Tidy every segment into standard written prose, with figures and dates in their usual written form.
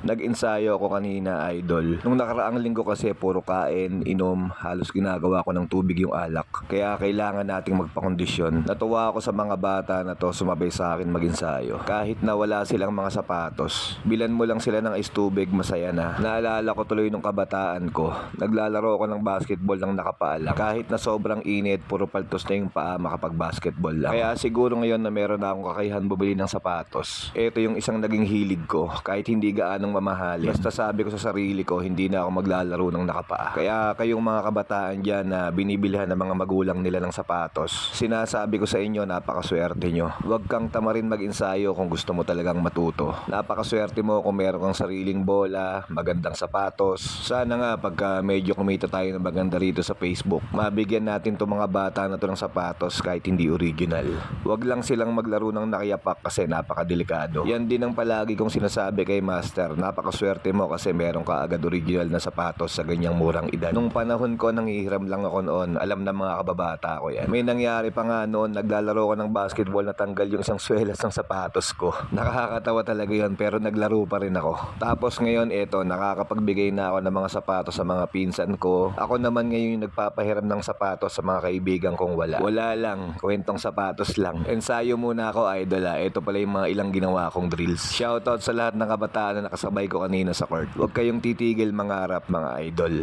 Nag-ensayo ako kanina, idol. Nung nakaraang linggo kasi puro kain, inom, halos ginagawa ko ng tubig yung alak. Kaya kailangan nating magpakondisyon. Natuwa ako sa mga bata na to sumabay sa akin mag-ensayo. Kahit na wala silang mga sapatos. Bilan mo lang sila ng istubig, masaya na. Naalala ko tuloy nung kabataan ko. Naglalaro ako ng basketball ng nakapaalak. Kahit na sobrang init, puro paltos na yung paa makapag-basketball lang. Kaya siguro ngayon na meron na akong kakayahan bumili ng sapatos. Ito yung isang naging hilig ko. Kahit hindi gaanong mamahalin. Basta sabi ko sa sarili ko, hindi na ako maglalaro ng nakapaa. Kaya kayong mga kabataan dyan na binibilhan ng mga magulang nila ng sapatos, sinasabi ko sa inyo, napakaswerte nyo. Huwag kang tamarin mag-ensayo kung gusto mo talagang matuto. Napakaswerte mo kung meron kang sariling bola, magandang sapatos. Sana nga pagka medyo kumita tayo ng maganda rito sa Facebook, mabigyan natin itong mga bata na to ng sapatos kahit hindi original. Huwag lang silang maglaro ng nakayapak kasi napakadelikado. Yan din ang palagi kong sinasabi kay Master. Napakaswerte mo kasi meron ka agad original na sapatos sa ganyang murang edad. Nung panahon ko, nanghihiram lang ako noon. Alam na mga kababata ko yan. May nangyari pa nga noon, naglalaro ko ng basketball, natanggal yung isang swelas ng sapatos ko. Nakakatawa talaga yun, pero naglaro pa rin ako. Tapos ngayon, eto, nakakapagbigay na ako ng mga sapatos sa mga pinsan ko. Ako naman ngayon yung nagpapahiram ng sapatos sa mga kaibigan kong wala. Wala lang, kwentong sapatos lang. Ensayo muna ako, idol. Ito pala yung mga ilang ginawa kong drills. Shoutout sa lahat ng kabataan na nakasabay ko kanina sa court. Huwag kayong titigil mangarap, mga idol.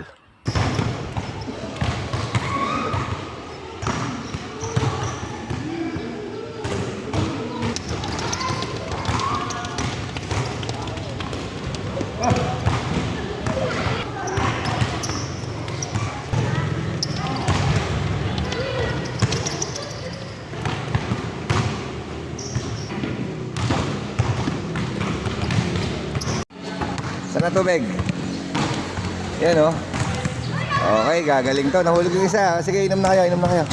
Sana tubig. Yan o. Okay, gagaling to. Nahulog yung isa. Sige, inom na kayo, inom na kayo.